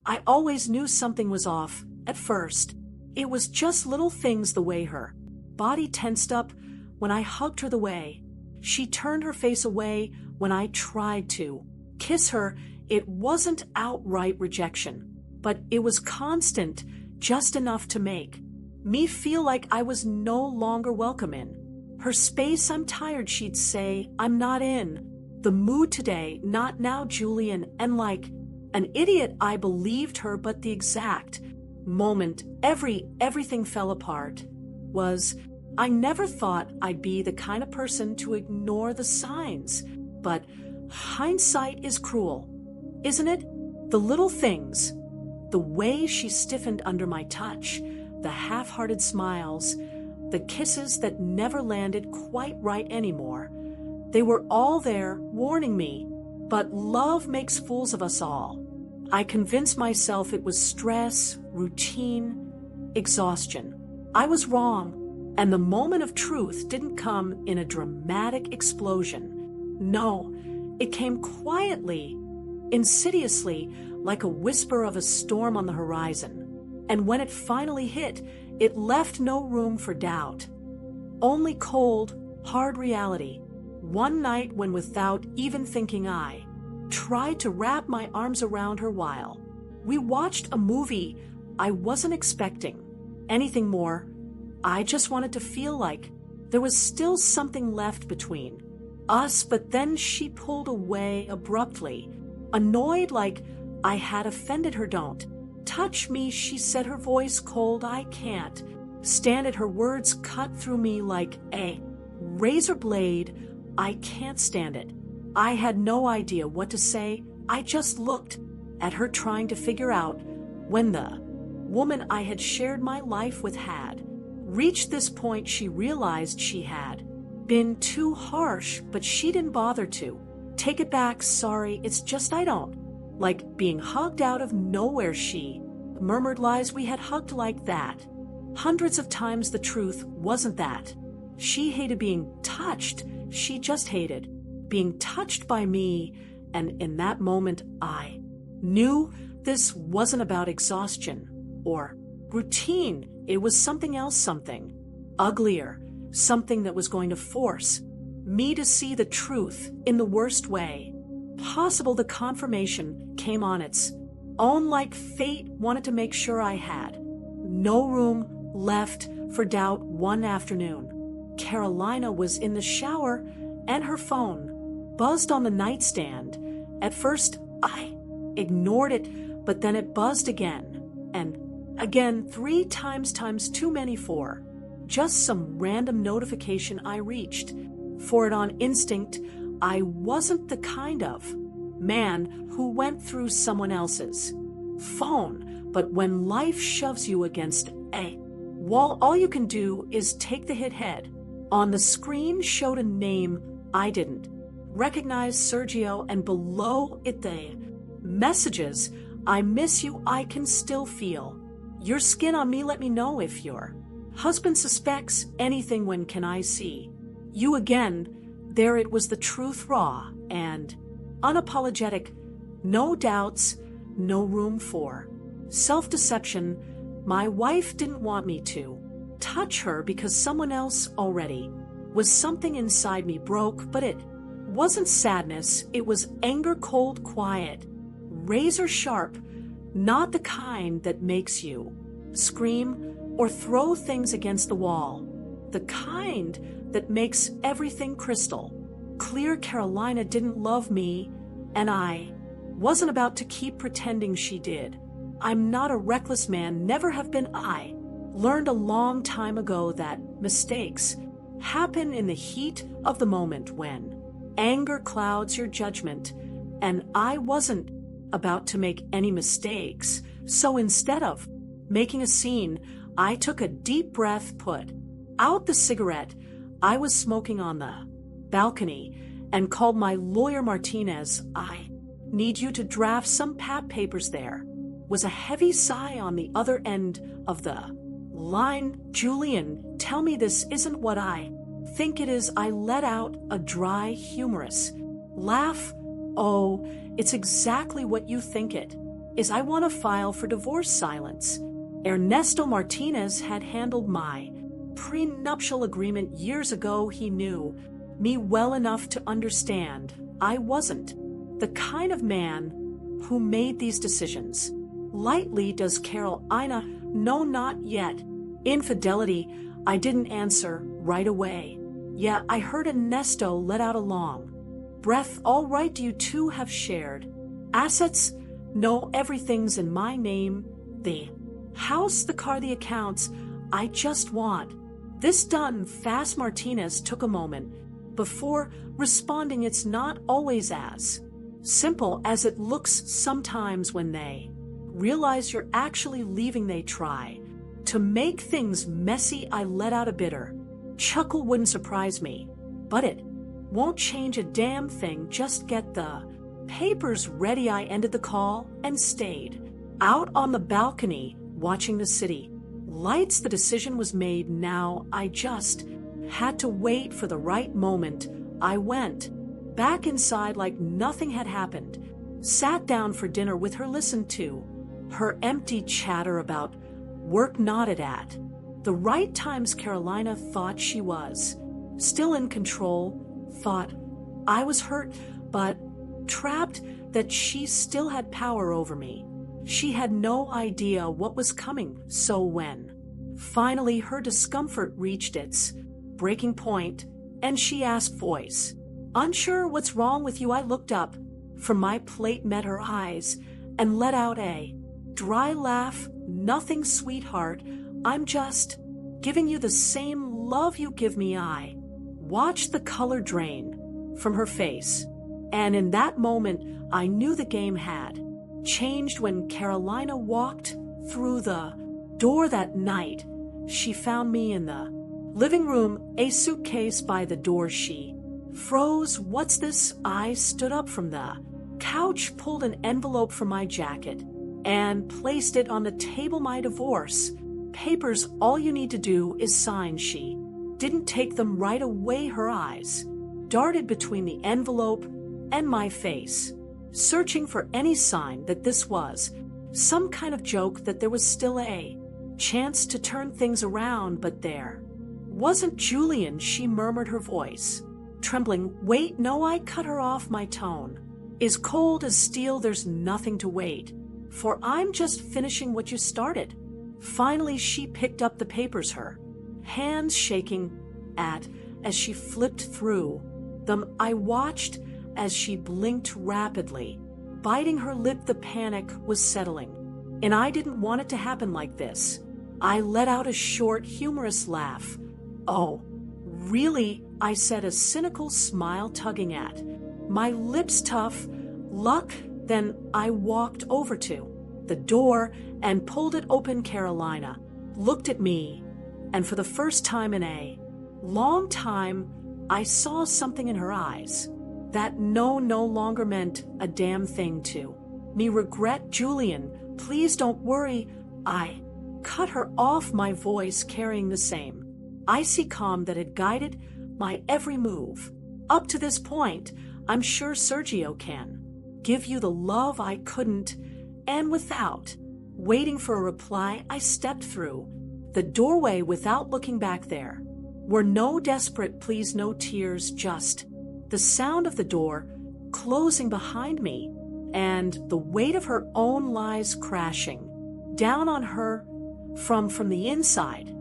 I always knew something was off, at first. It was just little things, the way her body tensed up when I hugged her, the way she turned her face away when I tried to kiss her. It wasn't outright rejection, but it was constant, just enough to make me feel like I was no longer welcome in her space. "I'm tired," she'd say. "I'm not in the mood today, not now, Julian." And like an idiot, I believed her, but the exact moment everything fell apart was I never thought I'd be the kind of person to ignore the signs. But hindsight is cruel, isn't it? The little things, the way she stiffened under my touch, the half-hearted smiles, the kisses that never landed quite right anymore. They were all there, warning me. But love makes fools of us all. I convinced myself it was stress, routine, exhaustion. I was wrong, and the moment of truth didn't come in a dramatic explosion. No, it came quietly, insidiously, like a whisper of a storm on the horizon. And when it finally hit, it left no room for doubt. Only cold, hard reality. One night when, without even thinking, I tried to wrap my arms around her while we watched a movie. I wasn't expecting anything more. I just wanted to feel like there was still something left between us. But then she pulled away abruptly, annoyed, like I had offended her. "Don't touch me," she said, her voice cold. I can't stand it. Her words cut through me like a razor blade. I can't stand it. I had no idea what to say. I just looked at her, trying to figure out when the woman I had shared my life with had reached this point. She realized she had been too harsh, but she didn't bother to take it back. "Sorry, it's just I don't like being hugged out of nowhere," she murmured. "Lies, we had hugged like that hundreds of times." The truth wasn't that she hated being touched. She just hated being touched by me. And in that moment, I knew this wasn't about exhaustion or routine. It was something else, something uglier, something that was going to force me to see the truth in the worst way possible. The confirmation came on its own, like fate wanted to make sure I had no room left for doubt. One afternoon, Carolina was in the shower and her phone buzzed on the nightstand. At first, I ignored it, but then it buzzed again and again, 3 times too many for just some random notification. I reached for it on instinct. I wasn't the kind of man who went through someone else's phone, but when life shoves you against a wall, all you can do is take the hit head. On the screen showed a name I didn't recognize, Sergio, and below it the messages: "I miss you. I can still feel your skin on me. Let me know if your husband suspects anything. When can I see you again?" There it was, the truth, raw and unapologetic. No doubts, no room for self-deception. My wife didn't want me to touch her because someone else already was. Something inside me broke, but it wasn't sadness. It was anger, cold, quiet, razor sharp, not the kind that makes you scream or throw things against the wall, the kind that makes everything crystal clear. Carolina didn't love me, and I wasn't about to keep pretending she did. I'm not a reckless man, never have been. I learned a long time ago that mistakes happen in the heat of the moment, when anger clouds your judgment, and I wasn't about to make any mistakes. So instead of making a scene, I took a deep breath, put out the cigarette I was smoking on the balcony, and called my lawyer. "Martinez, I need you to draft some papers." There was a heavy sigh on the other end of the line. "Julian, tell me this isn't what I think it is." I let out a dry, humorous laugh. "Oh, it's exactly what you think it is I want to file for divorce silence. Ernesto Martinez had handled my prenuptial agreement years ago. He knew me well enough to understand I wasn't the kind of man who made these decisions lightly. Does Carolina? No, not yet. Infidelity? I didn't answer right away. Yeah, I heard Ernesto let out a long breath. All right, do you two have shared assets? No, everything's in my name. The house, the car, the accounts. I just want this done fast. Martinez took a moment before responding. It's not always as simple as it looks. Sometimes when they realize you're actually leaving, they try to make things messy. I let out a bitter chuckle. Wouldn't surprise me, but it won't change a damn thing. Just get the papers ready. I ended the call and stayed out on the balcony watching the city lights. The decision was made now. I just had to wait for the right moment. I went back inside like nothing had happened, sat down for dinner with her, listened to her empty chatter about work, nodded at the right times. Carolina thought she was still in control, thought I was hurt but trapped, that she still had power over me. She had no idea what was coming. So when finally her discomfort reached its breaking point and she asked, voice unsure, what's wrong with you? I looked up from my plate, met her eyes, and let out a dry laugh. Nothing, sweetheart. I'm just giving you the same love you give me. I watched the color drain from her face, and in that moment, I knew the game had changed. When Carolina walked through the door that night, she found me in the living room, a suitcase by the door. She froze. What's this? I stood up from the couch, pulled an envelope from my jacket, and placed it on the table. My divorce papers. All you need to do is sign. She didn't take them right away. Her eyes darted between the envelope and my face, searching for any sign that this was some kind of joke, that there was still a chance to turn things around. But there wasn't. Julian, she murmured, her voice trembling. Wait, no, I cut her off. My tone is cold as steel. There's nothing to wait for. I'm just finishing what you started. Finally, she picked up the papers, her hands shaking as she flipped through them. I watched as she blinked rapidly, biting her lip. The panic was settling, and I didn't want it to happen like this. I let out a short, humorous laugh. Oh, really? I said, a cynical smile tugging at my lips. Tough luck. Then I walked over to the door and pulled it open. Carolina looked at me, and for the first time in a long time, I saw something in her eyes that no longer meant a damn thing to me. Regret. Julian, please don't worry. I cut her off, my voice carrying the same icy calm that had guided my every move. Up to this point, I'm sure Sergio can give you the love I couldn't. And without waiting for a reply, I stepped through the doorway without looking back. There were no desperate pleas, no tears, just the sound of the door closing behind me and the weight of her own lies crashing down on her from the inside.